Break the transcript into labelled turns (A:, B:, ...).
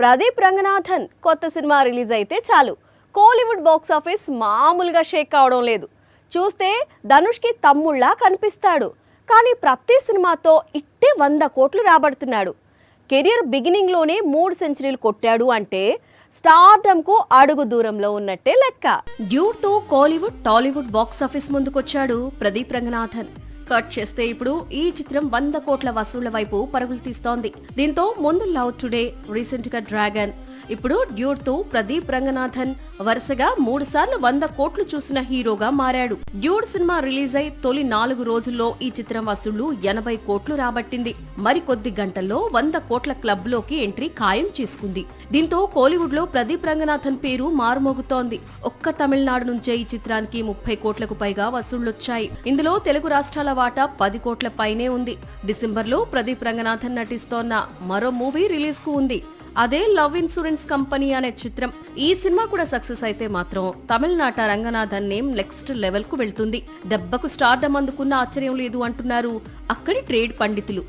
A: ప్రదీప్ రంగనాథన్ కొత్త cinema release అయితే చాలు కోలీవుడ్ బాక్స్ ఆఫీస్ మామూలుగా షేక్ కావడం లేదు. చూస్తే ధనుష్కి తమ్ముళ్లా కనిపిస్తాడు, కానీ ప్రతి సినిమాతో ఇట్టే 100 కోట్లు రాబడుతున్నాడు. కెరియర్ బిగినింగ్లోనే 3 సెంచరీలు కొట్టాడు అంటే స్టార్డమ్కు అడుగు దూరంలో ఉన్నట్టే లెక్క. డ్యూట్తో కోలీవుడ్ టాలీవుడ్ బాక్స్ ఆఫీస్ ముందుకొచ్చాడు ప్రదీప్ రంగనాథన్. కట్ చేస్తే ఇప్పుడు ఈ చిత్రం 100 కోట్ల వసూళ్ల వైపు పరుగులు తీస్తోంది. దీంతో ముందు లవ్ టుడే, రీసెంట్ గా డ్రాగన్, ఇప్పుడు డ్యూట్ తో ప్రదీప్ రంగనాథన్ వరుసగా 3 సార్లు 100 కోట్లు చూసిన హీరోగా మారాడు. డ్యూట్ సినిమా రిలీజ్ అయి తొలి 4 రోజుల్లో ఈ చిత్రం వసూళ్లు 80 కోట్లు రాబట్టింది. మరికొద్ది గంటల్లో 100 కోట్ల క్లబ్ లోకి ఎంట్రీ ఖాయం చేసుకుంది. దీంతో కోలీవుడ్ లో ప్రదీప్ రంగనాథన్ పేరు మారుమోగుతోంది. ఒక్క తమిళనాడు నుంచే ఈ చిత్రానికి 30 కోట్లకు పైగా వసూళ్లొచ్చాయి. ఇందులో తెలుగు రాష్ట్రాల వాటా 10 కోట్ల పైనే ఉంది. డిసెంబర్ లో ప్రదీప్ రంగనాథన్ నటిస్తోన్న మరో మూవీ రిలీజ్ కు ఉంది. అదే లవ్ ఇన్సూరెన్స్ కంపెనీ అనే చిత్రం. ఈ సినిమా కూడా సక్సెస్ అయితే మాత్రం తమిళనాట రంగనాథన్ నేమ్ నెక్స్ట్ లెవెల్ కు వెళ్తుంది. దెబ్బకు స్టార్డమ్ అందుకున్న ఆశ్చర్యం లేదు అంటున్నారు అక్కడి ట్రేడ్ పండితులు.